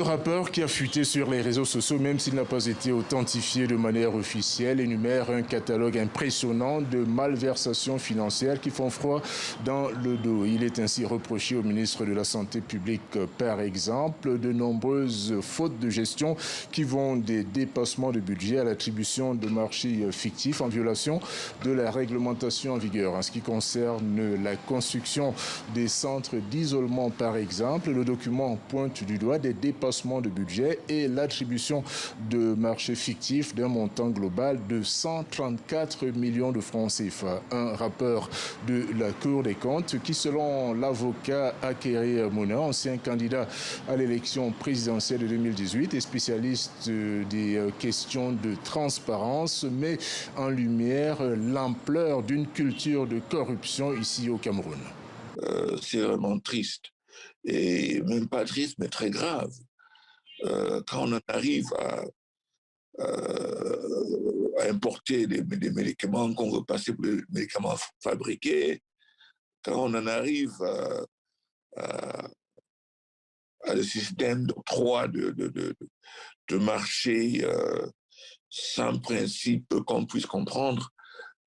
Le rapport qui a fuité sur les réseaux sociaux, même s'il n'a pas été authentifié de manière officielle, énumère un catalogue impressionnant de malversations financières qui font froid dans le dos. Il est ainsi reproché au ministre de la Santé publique, par exemple, de nombreuses fautes de gestion qui vont des dépassements de budget à l'attribution de marchés fictifs en violation de la réglementation en vigueur. En ce qui concerne la construction des centres d'isolement, par exemple, le document pointe du doigt des dépassements de budget et l'attribution de marchés fictifs d'un montant global de 134 millions de francs CFA. Un rapport de la Cour des comptes qui, selon l'avocat Akere Mouna, ancien candidat à l'élection présidentielle de 2018 et spécialiste des questions de transparence, met en lumière l'ampleur d'une culture de corruption ici au Cameroun. C'est vraiment triste. Et même pas triste, mais très grave. Quand on en arrive à importer des médicaments qu'on veut passer pour des médicaments fabriqués, quand on en arrive à le système d'octroi de marché sans principe qu'on puisse comprendre,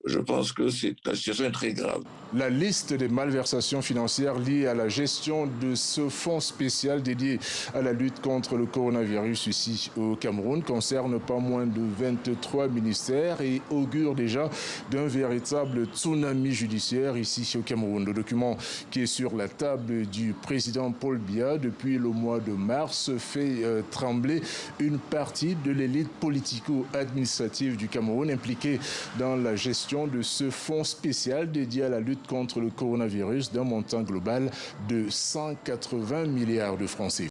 je pense que la situation est très grave. La liste des malversations financières liées à la gestion de ce fonds spécial dédié à la lutte contre le coronavirus ici au Cameroun concerne pas moins de 23 ministères et augure déjà d'un véritable tsunami judiciaire ici au Cameroun. Le document qui est sur la table du président Paul Biya depuis le mois de mars fait trembler une partie de l'élite politico-administrative du Cameroun impliquée dans la gestion de ce fonds spécial dédié à la lutte contre le coronavirus d'un montant global de 180 milliards de francs CFA.